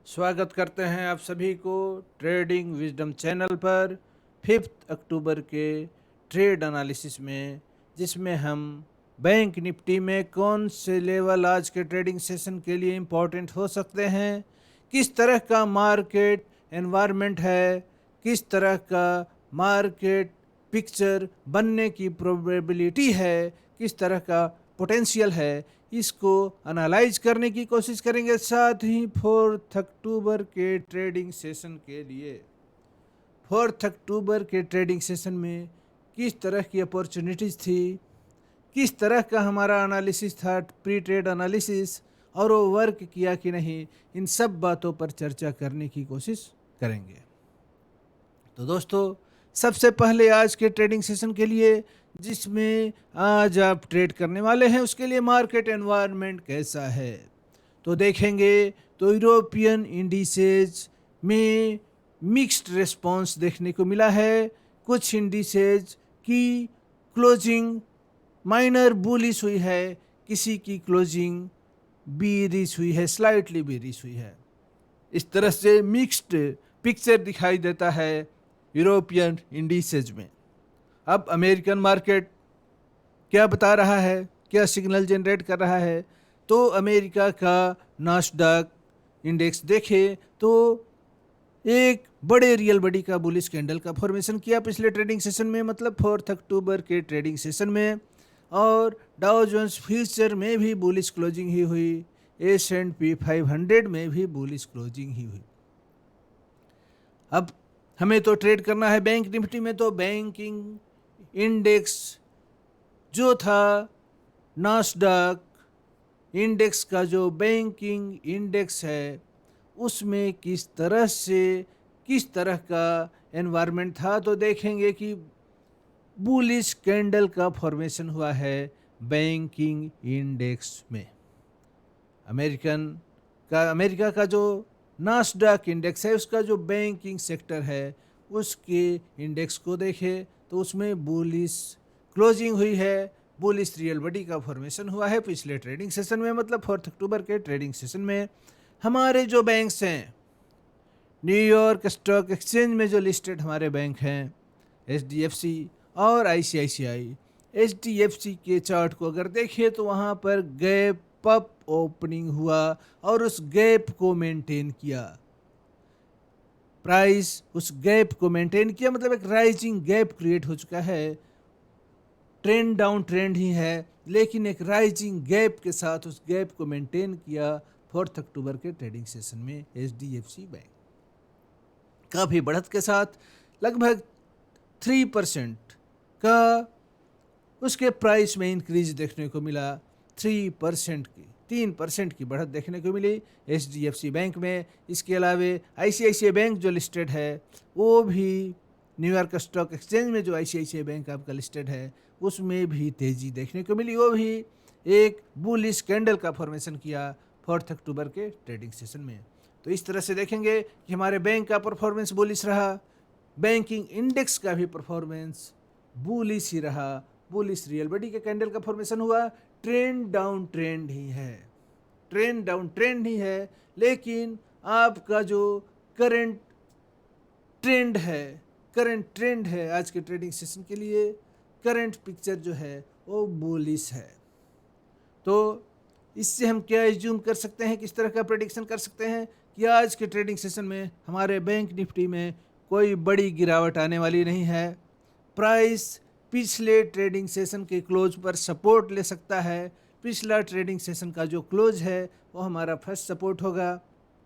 स्वागत करते हैं आप सभी को ट्रेडिंग विजडम चैनल पर 5 अक्टूबर के ट्रेड एनालिसिस में, जिसमें हम बैंक निफ्टी में कौन से लेवल आज के ट्रेडिंग सेशन के लिए इम्पोर्टेंट हो सकते हैं, किस तरह का मार्केट एनवायरनमेंट है, किस तरह का मार्केट पिक्चर बनने की प्रोबेबिलिटी है, किस तरह का पोटेंशियल है, इसको एनालाइज करने की कोशिश करेंगे। साथ ही 4 अक्टूबर के ट्रेडिंग सेशन के लिए 4 अक्टूबर के ट्रेडिंग सेशन में किस तरह की अपॉर्चुनिटीज़ थी, किस तरह का हमारा एनालिसिस था, प्री ट्रेड एनालिसिस, और वो वर्क किया कि नहीं, इन सब बातों पर चर्चा करने की कोशिश करेंगे। तो दोस्तों, सबसे पहले आज के ट्रेडिंग सेशन के लिए जिसमें आज आप ट्रेड करने वाले हैं, उसके लिए मार्केट एनवायरनमेंट कैसा है तो देखेंगे तो यूरोपियन इंडिसेज में मिक्स्ड रिस्पांस देखने को मिला है। कुछ इंडिसेज की क्लोजिंग माइनर बुलिश हुई है, किसी की क्लोजिंग बीरिश हुई है, स्लाइटली बीरिश हुई है। इस तरह से मिक्स्ड पिक्चर दिखाई देता है यूरोपियन इंडिसेज में। अब अमेरिकन मार्केट क्या बता रहा है, क्या सिग्नल जनरेट कर रहा है, तो अमेरिका का नास्डैक इंडेक्स देखें तो एक बड़े रियल बॉडी का बुलिश कैंडल का फॉर्मेशन किया पिछले ट्रेडिंग सेशन में, मतलब 4 अक्टूबर के ट्रेडिंग सेशन में। और डाउ जोन्स फ्यूचर में भी बुलिश क्लोजिंग ही हुई, S&P 500 में भी बुलिश क्लोजिंग ही हुई। अब हमें तो ट्रेड करना है बैंक निफ्टी में, तो बैंकिंग इंडेक्स जो था, नास्डैक इंडेक्स का जो बैंकिंग इंडेक्स है, उसमें किस तरह का एनवायरनमेंट था, तो देखेंगे कि बुलिश कैंडल का फॉर्मेशन हुआ है बैंकिंग इंडेक्स में। अमेरिका का जो नास्डैक इंडेक्स है, उसका जो बैंकिंग सेक्टर है, उसके इंडेक्स को देखें तो उसमें बुलिश क्लोजिंग हुई है, बुलिश रियल बॉडी का फॉर्मेशन हुआ है पिछले ट्रेडिंग सेशन में, मतलब 4 अक्टूबर के ट्रेडिंग सेशन में। हमारे जो बैंक्स हैं, न्यूयॉर्क स्टॉक एक्सचेंज में जो लिस्टेड हमारे बैंक हैं, HDFC और ICICI, HDFC के चार्ट को अगर देखें तो वहाँ पर गैप अप ओपनिंग हुआ और उस गैप को मेंटेन किया, प्राइस उस गैप को मेंटेन किया, मतलब एक राइजिंग गैप क्रिएट हो चुका है। ट्रेंड डाउन ट्रेंड ही है, लेकिन एक राइजिंग गैप के साथ उस गैप को मेंटेन किया 4 अक्टूबर के ट्रेडिंग सेशन में HDFC बैंक। काफ़ी बढ़त के साथ लगभग 3% का उसके प्राइस में इंक्रीज देखने को मिला। 3% की बढ़त देखने को मिली HDFC बैंक में। इसके अलावा ICICI बैंक जो लिस्टेड है, वो भी न्यूयॉर्क स्टॉक एक्सचेंज में जो ICICI बैंक आपका लिस्टेड है, उसमें भी तेज़ी देखने को मिली। वो भी एक बुलिश कैंडल का फॉर्मेशन किया 4 अक्टूबर के ट्रेडिंग सेशन में। तो इस तरह से देखेंगे कि हमारे बैंक का परफॉर्मेंस बुलिश रहा, बैंकिंग इंडेक्स का भी परफॉर्मेंस बुलिश ही रहा, बुलिश रियल बॉडी के कैंडल का फॉर्मेशन हुआ। ट्रेंड डाउन ट्रेंड ही है, लेकिन आपका जो करंट ट्रेंड है आज के ट्रेडिंग सेशन के लिए, करंट पिक्चर जो है वो बुलिश है। तो इससे हम क्या एज्यूम कर सकते हैं, किस तरह का प्रेडिक्शन कर सकते हैं कि आज के ट्रेडिंग सेशन में हमारे बैंक निफ्टी में कोई बड़ी गिरावट आने वाली नहीं है। प्राइस पिछले ट्रेडिंग सेशन के क्लोज पर सपोर्ट ले सकता है। पिछला ट्रेडिंग सेशन का जो क्लोज है वो हमारा फर्स्ट सपोर्ट होगा।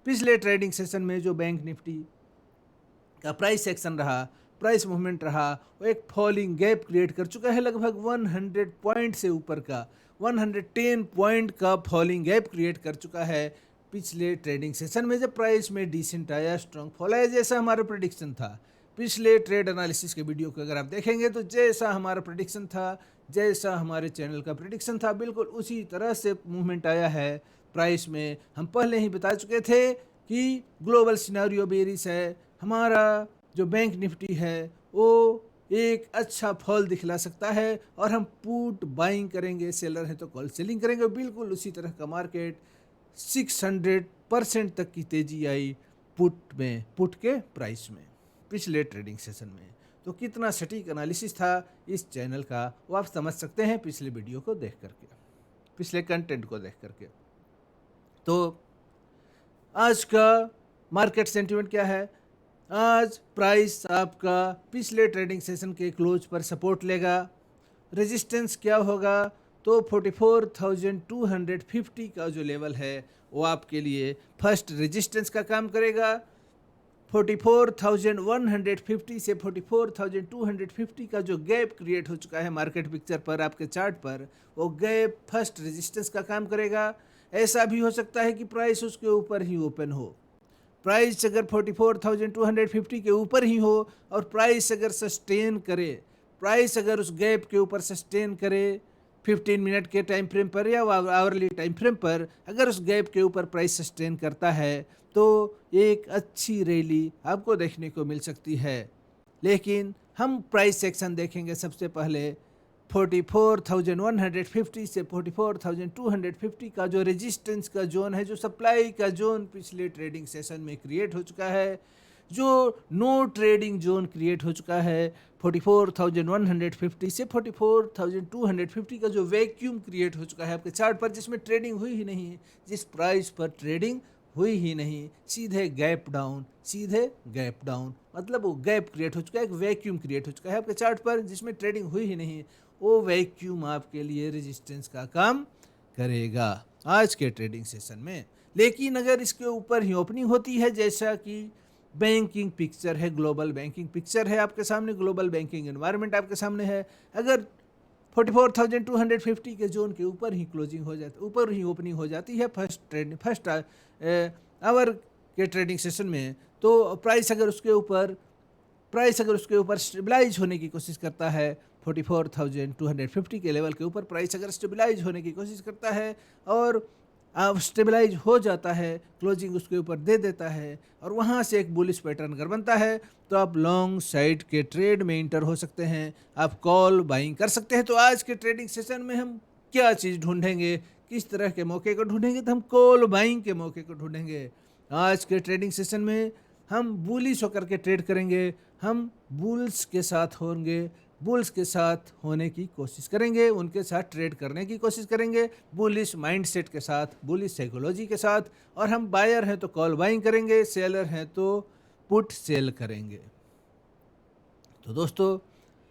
पिछले ट्रेडिंग सेशन में जो बैंक निफ्टी का प्राइस एक्शन रहा, प्राइस मूवमेंट रहा, वो एक फॉलिंग गैप क्रिएट कर चुका है, लगभग 100 पॉइंट से ऊपर का 110 पॉइंट का फॉलिंग गैप क्रिएट कर चुका है पिछले ट्रेडिंग सेशन में, जब प्राइस में डिसेंट आया, स्ट्रॉन्ग फॉल आया, जैसा हमारा प्रेडिक्शन था। पिछले ट्रेड एनालिसिस के वीडियो को अगर आप देखेंगे तो जैसा हमारा प्रेडिक्शन था, जैसा हमारे चैनल का प्रेडिक्शन था, बिल्कुल उसी तरह से मूवमेंट आया है प्राइस में। हम पहले ही बता चुके थे कि ग्लोबल सिनेरियो बेरिश है, हमारा जो बैंक निफ्टी है वो एक अच्छा फॉल दिखला सकता है और हम पुट बाइंग करेंगे, सेलर है तो कॉल सेलिंग करेंगे। बिल्कुल उसी तरह का मार्केट 600 परसेंट तक की तेजी आई पुट के प्राइस में पिछले ट्रेडिंग सेशन में। तो कितना सटीक एनालिसिस था इस चैनल का वो आप समझ सकते हैं पिछले वीडियो को देख करके, पिछले कंटेंट को देख करके। तो आज का मार्केट सेंटिमेंट क्या है? आज प्राइस आपका पिछले ट्रेडिंग सेशन के क्लोज पर सपोर्ट लेगा। रेजिस्टेंस क्या होगा? तो 44,250 का जो लेवल है वो आपके लिए फर्स्ट रेजिस्टेंस का काम करेगा। 44,150 से 44,250 का जो गैप क्रिएट हो चुका है मार्केट पिक्चर पर, आपके चार्ट पर, वो गैप फर्स्ट रेजिस्टेंस का काम करेगा। ऐसा भी हो सकता है कि प्राइस उसके ऊपर ही ओपन हो। प्राइस अगर 44,250 के ऊपर ही हो और प्राइस अगर सस्टेन करे, प्राइस अगर उस गैप के ऊपर सस्टेन करे 15 मिनट के टाइम फ्रेम पर या आवरली टाइम फ्रेम पर, अगर उस गैप के ऊपर प्राइस सस्टेन करता है तो एक अच्छी रैली आपको देखने को मिल सकती है। लेकिन हम प्राइस सेक्शन देखेंगे सबसे पहले 44,150 से 44,250 का जो रेजिस्टेंस का जोन है, जो सप्लाई का जोन पिछले ट्रेडिंग सेशन में क्रिएट हो चुका है, जो नो ट्रेडिंग जोन क्रिएट हो चुका है 44,150 से 44,250 का जो वैक्यूम क्रिएट हो चुका है आपके चार्ट पर, जिसमें ट्रेडिंग हुई ही नहीं, जिस प्राइस पर ट्रेडिंग हुई ही नहीं, सीधे गैप डाउन, सीधे गैप डाउन, मतलब वो गैप क्रिएट हो चुका है, एक वैक्यूम क्रिएट हो चुका है आपके चार्ट पर जिसमें ट्रेडिंग हुई ही नहीं। वो वैक्यूम आपके लिए रेजिस्टेंस का काम करेगा आज के ट्रेडिंग सेशन में। लेकिन अगर इसके ऊपर ही ओपनिंग होती है, जैसा कि बैंकिंग पिक्चर है, ग्लोबल बैंकिंग पिक्चर है आपके सामने, ग्लोबल बैंकिंग एनवायरनमेंट आपके सामने है, अगर 44,250 के जोन के ऊपर ही क्लोजिंग हो जाती, ऊपर ही ओपनिंग हो जाती है फर्स्ट आवर के ट्रेडिंग सेशन में, तो प्राइस अगर उसके ऊपर स्टेबलाइज होने की कोशिश करता है, 44,250 के लेवल के ऊपर प्राइस अगर स्टेबलाइज होने की कोशिश करता है और स्टेबलाइज हो जाता है, क्लोजिंग उसके ऊपर दे देता है और वहाँ से एक बुलिश पैटर्न अगर बनता है, तो आप लॉन्ग साइड के ट्रेड में इंटर हो सकते हैं, आप कॉल बाइंग कर सकते हैं। तो आज के ट्रेडिंग सेशन में हम क्या चीज़ ढूंढेंगे, किस तरह के मौके को ढूंढेंगे? तो हम कॉल बाइंग के मौके को ढूंढेंगे। आज के ट्रेडिंग सेशन में हम बुलिश होकर के ट्रेड करेंगे, हम बुल्स के साथ होंगे, बुल्स के साथ होने की कोशिश करेंगे, उनके साथ ट्रेड करने की कोशिश करेंगे, बुलिश माइंडसेट के साथ, बुलिश साइकोलॉजी के साथ। और हम बायर हैं तो कॉल बाइंग करेंगे, सेलर हैं तो पुट सेल करेंगे। तो दोस्तों,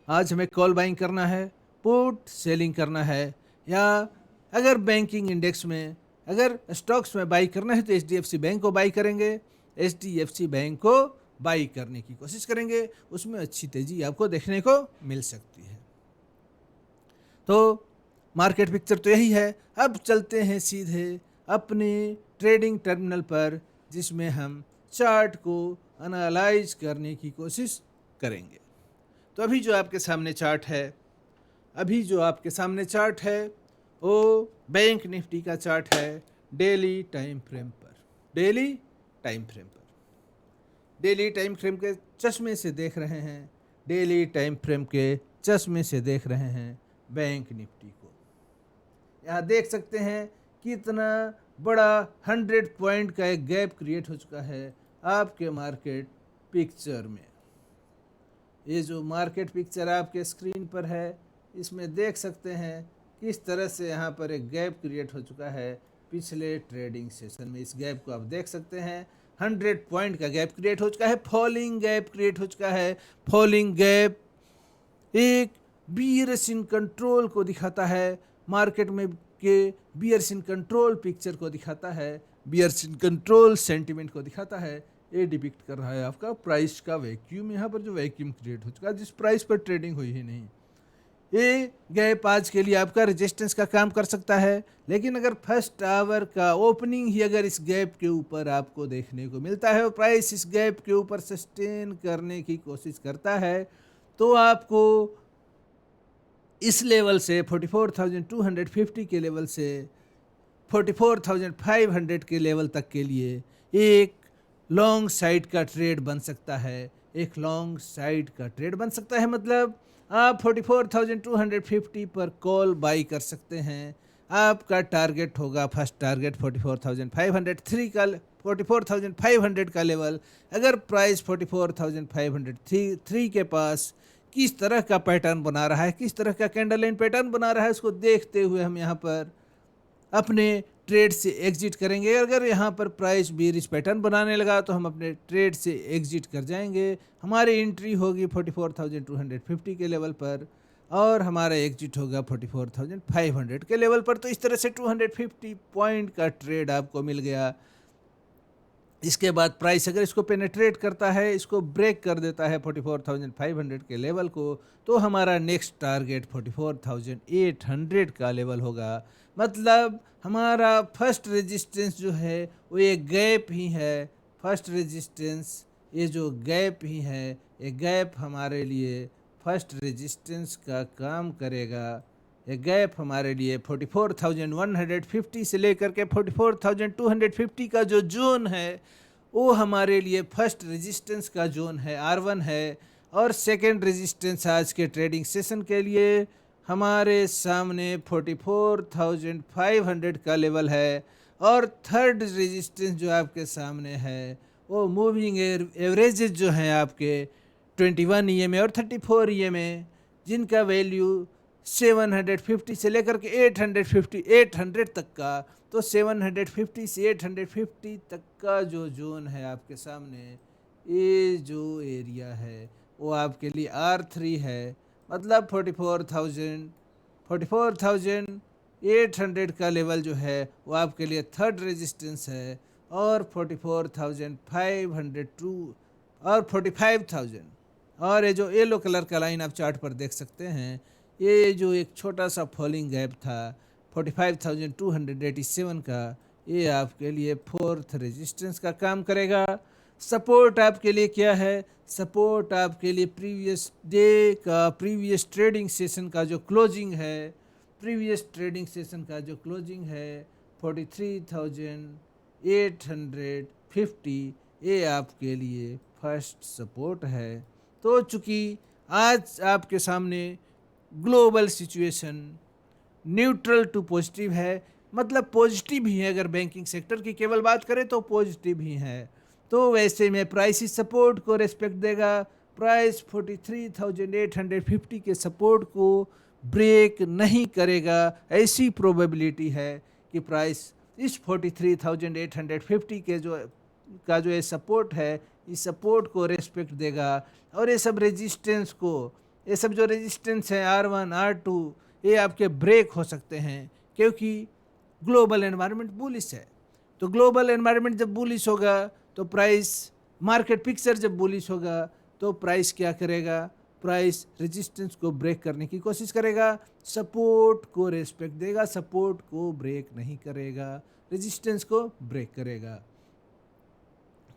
आज हमें कॉल बाइंग करना है, पुट सेलिंग करना है, या अगर बैंकिंग इंडेक्स में, अगर स्टॉक्स में बाई करना है तो HDFC बैंक को बाई करेंगे, HDFC बैंक को बाई करने की कोशिश करेंगे, उसमें अच्छी तेजी आपको देखने को मिल सकती है। तो मार्केट पिक्चर तो यही है। अब चलते हैं सीधे अपने ट्रेडिंग टर्मिनल पर, जिसमें हम चार्ट को एनालाइज करने की कोशिश करेंगे। तो अभी जो आपके सामने चार्ट है, वो बैंक निफ्टी का चार्ट है डेली टाइम फ्रेम पर, डेली टाइम फ्रेम के चश्मे से देख रहे हैं, डेली टाइम फ्रेम के चश्मे से देख रहे हैं बैंक निफ्टी को। यहाँ देख सकते हैं कितना बड़ा 100 पॉइंट का एक गैप क्रिएट हो चुका है आपके मार्केट पिक्चर में। ये जो मार्केट पिक्चर आपके स्क्रीन पर है, इसमें देख सकते हैं किस तरह से यहाँ पर एक गैप क्रिएट हो चुका है पिछले ट्रेडिंग सेशन में। इस गैप को आप देख सकते हैं, 100 पॉइंट का गैप क्रिएट हो चुका है, फॉलिंग गैप क्रिएट हो चुका है। फॉलिंग गैप एक बियर्स इन कंट्रोल को दिखाता है, मार्केट में के बियर्स इन कंट्रोल पिक्चर को दिखाता है, बियर्स इन कंट्रोल सेंटिमेंट को दिखाता है। ये डिपिक्ट कर रहा है आपका प्राइस का वैक्यूम, यहाँ पर जो वैक्यूम क्रिएट हो चुका है जिस प्राइस पर ट्रेडिंग हुई ही नहीं। ये गैप आज के लिए आपका रेजिस्टेंस का काम कर सकता है, लेकिन अगर फर्स्ट आवर का ओपनिंग ही अगर इस गैप के ऊपर आपको देखने को मिलता है और प्राइस इस गैप के ऊपर सस्टेन करने की कोशिश करता है, तो आपको इस लेवल से 44,250 के लेवल से 44,500 के लेवल तक के लिए एक लॉन्ग साइड का ट्रेड बन सकता है, एक लॉन्ग साइड का ट्रेड बन सकता है। मतलब आप 44,250 पर कॉल बाई कर सकते हैं, आपका टारगेट होगा, फर्स्ट टारगेट 44,503 का, 44,500 का लेवल। अगर प्राइस 44,503 के पास किस तरह का पैटर्न बना रहा है, किस तरह का कैंडल लाइन पैटर्न बना रहा है, उसको देखते हुए हम यहाँ पर अपने ट्रेड से एग्जिट करेंगे। अगर यहाँ पर प्राइस बेरिश पैटर्न बनाने लगा तो हम अपने ट्रेड से एग्जिट कर जाएंगे। हमारी एंट्री होगी 44,250 के लेवल पर और हमारा एग्जिट होगा 44,500 के लेवल पर। तो इस तरह से 250 पॉइंट का ट्रेड आपको मिल गया। इसके बाद प्राइस अगर इसको पेनेट्रेट करता है, इसको ब्रेक कर देता है 44,500 के लेवल को, तो हमारा नेक्स्ट टारगेट 44,800 का लेवल होगा। मतलब हमारा फर्स्ट रेजिस्टेंस जो है वो एक गैप ही है। फर्स्ट रेजिस्टेंस ये जो गैप ही है, ये गैप हमारे लिए फर्स्ट रेजिस्टेंस का काम करेगा। ये गैप हमारे लिए 44,150 से लेकर के 44,250 का जो जोन है वो हमारे लिए फर्स्ट रेजिस्टेंस का जोन है, R1 है। और सेकंड रेजिस्टेंस आज के ट्रेडिंग सेशन के लिए हमारे सामने 44,500 का लेवल है। और थर्ड रेजिस्टेंस जो आपके सामने है वो मूविंग एवरेजेस जो हैं आपके 21 EMA और 34 EMA, जिनका वैल्यू 750 से लेकर के 800 तक का। तो 750 से 850 तक का जो जोन है आपके सामने, ये जो एरिया है वो आपके लिए R3 है। मतलब 44,800 का लेवल जो है वो आपके लिए थर्ड रेजिस्टेंस है। और 44,502 और 45,000, और ये जो येलो कलर का लाइन आप चार्ट पर देख सकते हैं, ये जो एक छोटा सा फॉलिंग गैप था 45,287 का, ये आपके लिए फोर्थ रेजिस्टेंस का काम करेगा। सपोर्ट आपके लिए क्या है? सपोर्ट आपके लिए प्रीवियस डे का, प्रीवियस ट्रेडिंग सेशन का जो क्लोजिंग है, प्रीवियस ट्रेडिंग सेशन का जो क्लोजिंग है 43,850, ये आपके लिए फर्स्ट सपोर्ट है। तो चूँकि आज आपके सामने global situation neutral to positive है, मतलब पॉजिटिव ही है, अगर बैंकिंग सेक्टर की केवल बात करें तो पॉजिटिव ही है, तो वैसे में प्राइस इस सपोर्ट को रेस्पेक्ट देगा। प्राइस 43,850 के सपोर्ट को ब्रेक नहीं करेगा। ऐसी प्रोबेबिलिटी है कि प्राइस इस 43,850 के जो ये सपोर्ट है, इस सपोर्ट को रेस्पेक्ट देगा। और ये सब रेजिस्टेंस को, ये सब जो रेजिस्टेंस है R1 R2, ये आपके ब्रेक हो सकते हैं, क्योंकि ग्लोबल एनवायरनमेंट बुलिश है। तो ग्लोबल एनवायरनमेंट जब बुलिश होगा तो प्राइस, मार्केट पिक्चर जब बुलिश होगा तो प्राइस क्या करेगा? प्राइस रेजिस्टेंस को ब्रेक करने की कोशिश करेगा, सपोर्ट को रेस्पेक्ट देगा, सपोर्ट को ब्रेक नहीं करेगा, रेजिस्टेंस को ब्रेक करेगा।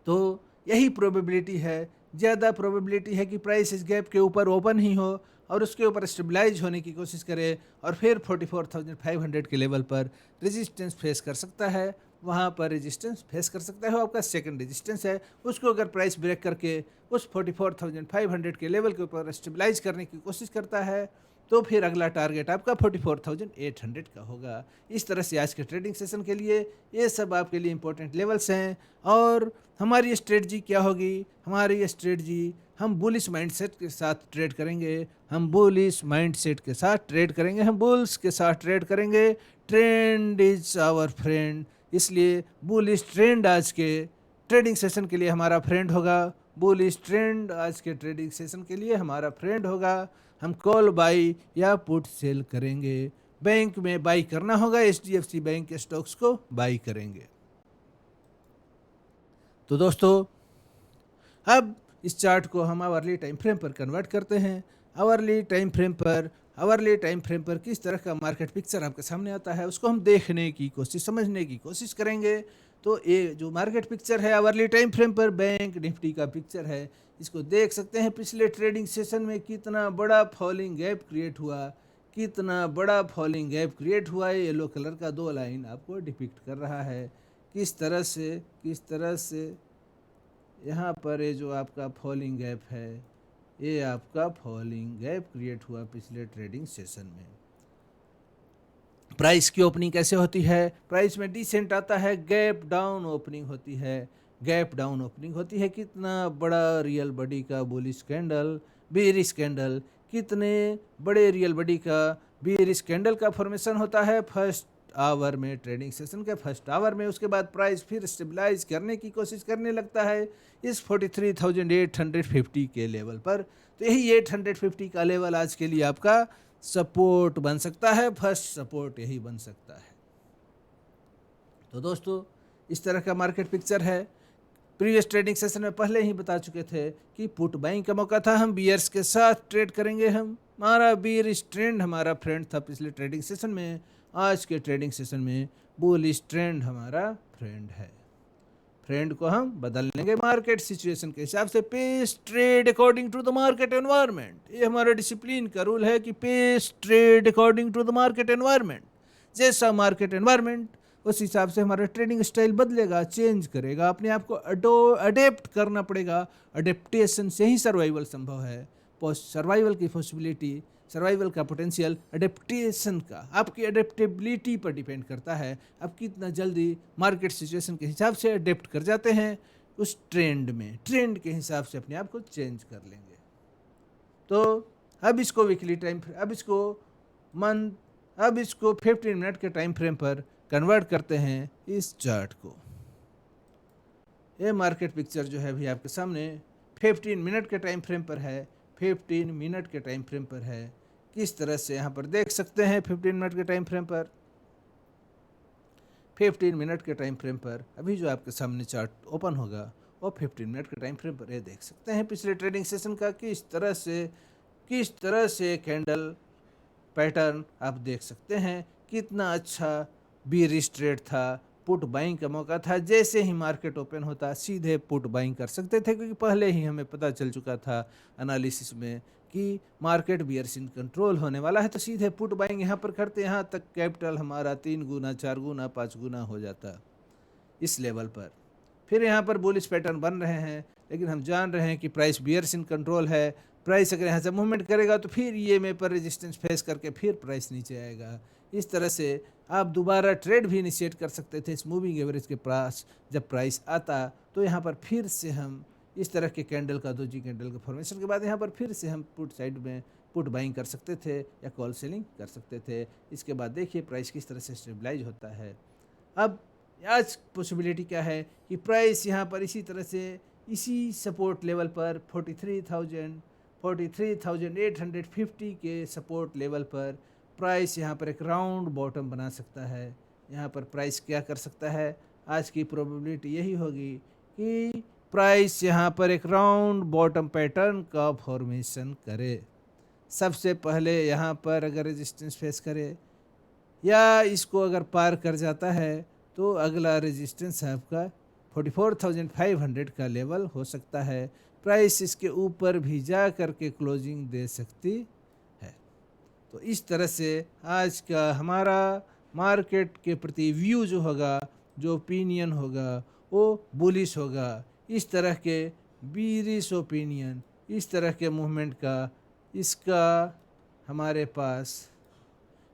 तो यही प्रोबेबिलिटी है, ज़्यादा प्रोबेबिलिटी है कि प्राइस इस गैप के ऊपर ओपन ही हो और उसके ऊपर स्टेबलाइज होने की कोशिश करे और फिर 44,500 के लेवल पर रेजिस्टेंस फेस कर सकता है। वहाँ पर रेजिस्टेंस फेस कर सकता है, वो आपका सेकंड रेजिस्टेंस है। उसको अगर प्राइस ब्रेक करके उस 44,500 के लेवल के ऊपर स्टेबलाइज करने की कोशिश करता है तो फिर अगला टारगेट आपका 44,800 का होगा। इस तरह से आज के ट्रेडिंग सेशन के लिए ये सब आपके लिए इंपॉर्टेंट लेवल्स हैं। और हमारी स्ट्रेटजी क्या होगी? हमारी स्ट्रेटजी, हम बुलिश माइंडसेट के साथ ट्रेड करेंगे, हम बुलिश माइंडसेट के साथ ट्रेड करेंगे, हम बुल्स के साथ ट्रेड करेंगे। ट्रेंड इज आवर फ्रेंड, इसलिए बुलिश ट्रेंड आज के ट्रेडिंग सेशन के लिए हमारा फ्रेंड होगा। बुलिश ट्रेंड आज के ट्रेडिंग सेशन के लिए हमारा फ्रेंड होगा। हम कॉल बाई या पुट सेल करेंगे। बैंक में बाई करना होगा, HDFC बैंक के स्टॉक्स को बाई करेंगे। तो दोस्तों, अब इस चार्ट को हम आवरली टाइम फ्रेम पर कन्वर्ट करते हैं। आवरली टाइम फ्रेम पर किस तरह का मार्केट पिक्चर आपके सामने आता है, उसको हम देखने की कोशिश, समझने की कोशिश करेंगे। तो ये जो मार्केट पिक्चर है आवरली टाइम फ्रेम पर बैंक निफ्टी का पिक्चर है, इसको देख सकते हैं। पिछले ट्रेडिंग सेशन में कितना बड़ा फॉलिंग गैप क्रिएट हुआ, कितना बड़ा फॉलिंग गैप क्रिएट हुआ है। येलो कलर का 2 लाइन आपको डिपिक्ट कर रहा है किस तरह से यहाँ पर ये जो आपका फॉलिंग गैप है, ये आपका फॉलिंग गैप क्रिएट हुआ पिछले ट्रेडिंग सेशन में। प्राइस की ओपनिंग कैसे होती है? प्राइस में डिसेंट आता है, गैप डाउन ओपनिंग होती है। गैप डाउन ओपनिंग होती है, कितना बड़ा रियल बॉडी का बुलिश कैंडल, बेयरिश कैंडल, कितने बड़े रियल बॉडी का बेयरिश कैंडल का फॉर्मेशन होता है फर्स्ट आवर में, ट्रेडिंग सेशन के फर्स्ट आवर में। उसके बाद प्राइस फिर स्टेबलाइज करने की कोशिश करने लगता है इस 43,850 के लेवल पर। तो यही 850 का लेवल आज के लिए आपका सपोर्ट बन सकता है, फर्स्ट सपोर्ट यही बन सकता है। तो दोस्तों, इस तरह का मार्केट पिक्चर है। प्रीवियस ट्रेडिंग सेशन में पहले ही बता चुके थे कि पुट बाइंग का मौका था, हम बियर्स के साथ ट्रेड करेंगे। हमारा बियरिश ट्रेंड हमारा फ्रेंड था पिछले ट्रेडिंग सेशन में, आज के ट्रेडिंग सेशन में बुलिश ट्रेंड हमारा फ्रेंड है। फ्रेंड को हम बदल लेंगे मार्केट सिचुएशन के हिसाब से। Pace trade according to the market environment, ये हमारा डिसिप्लिन का रूल है कि pace trade according to the market environment. जैसा मार्केट एनवायरनमेंट, उस हिसाब से हमारा ट्रेडिंग स्टाइल बदलेगा, चेंज करेगा, अपने आप को अडेप्ट करना पड़ेगा। अडेप्टेशन से ही सर्वाइवल संभव है। सर्वाइवल की पॉसिबिलिटी, सर्वाइवल का पोटेंशियल अडेप्टेशन का, आपकी अडेप्टेबिलिटी पर डिपेंड करता है। आप कितना जल्दी मार्केट सिचुएशन के हिसाब से अडेप्ट कर जाते हैं उस ट्रेंड में, ट्रेंड के हिसाब से अपने आप को चेंज कर लेंगे। तो अब इसको वीकली टाइम, अब इसको मंथ, अब इसको 15 मिनट के टाइम फ्रेम पर कन्वर्ट करते हैं इस चार्ट को। ये मार्केट पिक्चर जो है अभी आपके सामने 15 मिनट के टाइम फ्रेम पर है, 15 मिनट के टाइम फ्रेम पर है। किस तरह से यहाँ पर देख सकते हैं 15 मिनट के टाइम फ्रेम पर, 15 मिनट के टाइम फ्रेम पर अभी जो आपके सामने चार्ट ओपन होगा वो 15 मिनट के टाइम फ्रेम पर ये देख सकते हैं पिछले ट्रेडिंग सेशन का किस तरह से कैंडल पैटर्न आप देख सकते हैं। कितना अच्छा बीरिश ट्रेड था, पुट बाइंग का मौका था। जैसे ही मार्केट ओपन होता सीधे पुट बाइंग कर सकते थे, क्योंकि पहले ही हमें पता चल चुका था एनालिसिस में कि मार्केट बियर्स इन कंट्रोल होने वाला है। तो सीधे पुट बाइंग यहाँ पर करते, यहाँ तक कैपिटल हमारा 3 गुना 4 गुना 5 गुना हो जाता इस लेवल पर। फिर यहाँ पर बुलिश पैटर्न बन रहे हैं, लेकिन हम जान रहे हैं कि प्राइस बियर्स इन कंट्रोल है। प्राइस अगर यहाँ से मूवमेंट करेगा तो फिर ये में पर रेजिस्टेंस फेस करके फिर प्राइस नीचे आएगा। इस तरह से आप दोबारा ट्रेड भी इनिशिएट कर सकते थे इस मूविंग एवरेज के पास। जब प्राइस आता तो यहाँ पर फिर से हम इस तरह के कैंडल का, दोजी कैंडल के फॉर्मेशन के बाद यहाँ पर फिर से हम पुट साइड में पुट बाइंग कर सकते थे या कॉल सेलिंग कर सकते थे। इसके बाद देखिए प्राइस किस तरह से स्टेबलाइज होता है। अब आज पॉसिबिलिटी क्या है कि प्राइस यहाँ पर इसी तरह से इसी सपोर्ट लेवल पर 43,850 के सपोर्ट लेवल पर प्राइस यहाँ पर एक राउंड बॉटम बना सकता है। यहाँ पर प्राइस क्या कर सकता है, आज की प्रोबेबिलिटी यही होगी कि प्राइस यहाँ पर एक राउंड बॉटम पैटर्न का फॉर्मेशन करे। सबसे पहले यहाँ पर अगर रेजिस्टेंस फेस करे या इसको अगर पार कर जाता है तो अगला रेजिस्टेंस आपका 44,500 का लेवल हो सकता है। प्राइस इसके ऊपर भी जा करके क्लोजिंग दे सकती है। तो इस तरह से आज का हमारा मार्केट के प्रति व्यू जो होगा, जो ओपिनियन होगा वो बुलिश होगा। इस तरह के बीरिश ओपिनियन, इस तरह के मूवमेंट का, इसका हमारे पास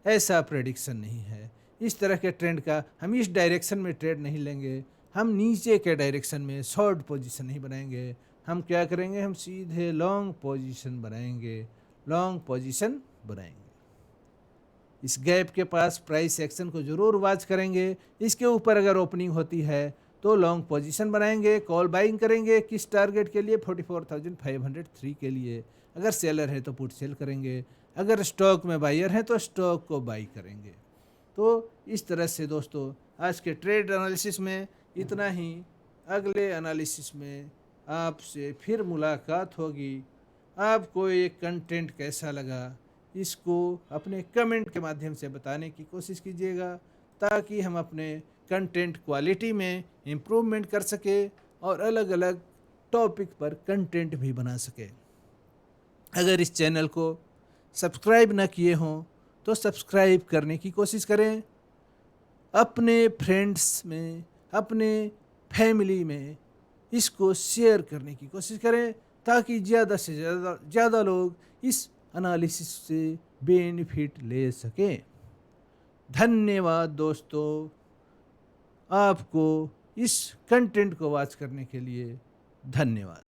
ऐसा प्रेडिक्शन नहीं है। इस तरह के ट्रेंड का हम इस डायरेक्शन में ट्रेड नहीं लेंगे, हम नीचे के डायरेक्शन में शॉर्ट पोजीशन नहीं बनाएंगे। हम क्या करेंगे, हम सीधे लॉन्ग पोजीशन बनाएंगे, लॉन्ग पोजीशन बनाएंगे। इस गैप के पास प्राइस एक्शन को जरूर वॉच करेंगे। इसके ऊपर अगर ओपनिंग होती है तो लॉन्ग पोजीशन बनाएंगे, कॉल बाइंग करेंगे। किस टारगेट के लिए, 44,503 के लिए। अगर सेलर है तो पुट सेल करेंगे, अगर स्टॉक में बायर है तो स्टॉक को बाई करेंगे। तो इस तरह से दोस्तों आज के ट्रेड एनालिसिस में इतना ही। अगले एनालिसिस में आपसे फिर मुलाकात होगी। आपको ये कंटेंट कैसा लगा इसको अपने कमेंट के माध्यम से बताने की कोशिश कीजिएगा, ताकि हम अपने कंटेंट क्वालिटी में इम्प्रूवमेंट कर सके और अलग अलग टॉपिक पर कंटेंट भी बना सके। अगर इस चैनल को सब्सक्राइब ना किए हों तो सब्सक्राइब करने की कोशिश करें। अपने फ्रेंड्स में, अपने फैमिली में इसको शेयर करने की कोशिश करें, ताकि ज़्यादा से ज़्यादा लोग इस एनालिसिस से बेनिफिट ले सकें। धन्यवाद दोस्तों, आपको इस कंटेंट को वॉच करने के लिए धन्यवाद।